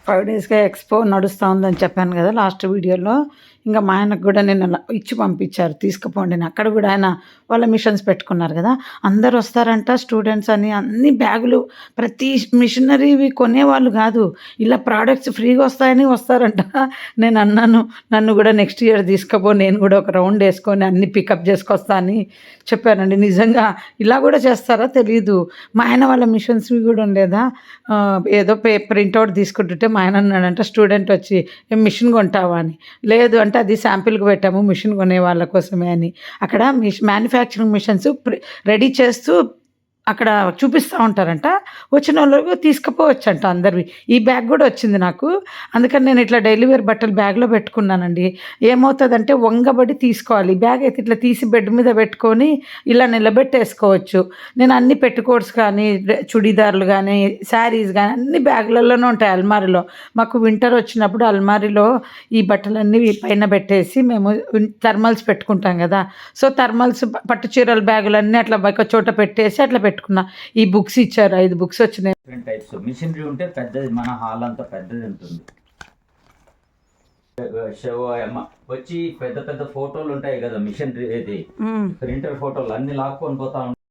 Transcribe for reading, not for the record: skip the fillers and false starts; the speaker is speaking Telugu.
5 డేస్‌గా ఎక్స్‌పో నడుస్తా ఉందని చెప్పాను గదా! లాస్ట్ వీడియోలో. ఇంక మా ఆయనకు గూడా నిన్న ఇచ్చి పంపించారు. తీసుకుపోండి అని. అక్కడ గూడా ఆయన వాళ్ళ మిషన్స్ పెట్టుకున్నారు గదా! అందరొస్తారంట స్టూడెంట్స్ అని అన్ని బ్యాగులు ప్రతి మిషనరీవి కొనేవాళ్ళు గాదు. ఇలా ప్రొడక్ట్స్ ఫ్రీగా వస్తాయని వస్తారంట. నేనన్నాను, "నన్ను గూడా నెక్స్ట్ ఇయర్ తీసుకపో. నేను గూడా ఒక రౌండ్ యేసుకొని అన్నీ పికప్ జేసుకొస్తా" అని చెప్పానండి. నిజంగా ఇలా గూడా చేస్తారా తెలీదు. మా ఆయన వాళ్ళ మిషన్స్‌వి గూడా ఉండేదా ఏదో ప్రింటౌట్ తీసుకుంటుంటే మా ఆయన అన్నాడంట స్టూడెంట్ వచ్చి, "ఏం మిషన్ కొంటావా?" అని. లేదు అంటే అది శాంపిల్‌కి పెట్టాము మిషన్ కొనే వాళ్ళ కోసమే అని. అక్కడ మ్యానుఫ్యాక్చరింగ్ మిషన్స్ రెడీ చేస్తూ అక్కడ చూపిస్తా ఉంటారంట. వచ్చినోళ్ళకు తీసుకుపోవచ్చంట అందరివి. ఈ బ్యాగ్ గూడా వచ్చింది నాకు. అందుకని నేను ఇట్లా డైలీ వేర్ బట్టలు బ్యాగ్‌లో పెట్టుకున్నానండి. ఏమవుతదంటే వంగబడి తీసుకోవాలి. బ్యాగ్ అయితే ఇట్లా తీసి బెడ్ మీద పెట్టుకొని ఇలా నిలబెట్టేసుకోవచ్చు. నేను అన్ని పెట్టుకోట్స్ కానీ, చుడీదార్లు గానీ, శారీస్ గానీ అన్ని బ్యాగ్‌లలోనే ఉంటాయి అల్మారీలో. మాకు వింటర్ వచ్చినప్పుడు అల్మారీలో ఈ బట్టలన్నీ పైన పెట్టేసి మేము థర్మల్స్ పెట్టుకుంటాం గదా! సో, థర్మల్స్ పట్టు చీరల బ్యాగులన్నీ అట్లా ఒక చోట పెట్టేసి అట్లా పెట్టుకున్నా. ఈ బుక్స్ ఇచ్చారు. 5 బుక్స్ వచ్చినాయి. డిఫరెంట్ టైప్స్ మిషనరీ ఉంటే పెద్దది, మన హాల్ అంతా పెద్దది ఉంటుంది. వచ్చి పెద్ద పెద్ద ఫోటోలు ఉంటాయి కదా మిషనరీ, ఇది ప్రింటర్ ఫోటోలు అన్ని లాక్కొని పోతా ఉంటాయి.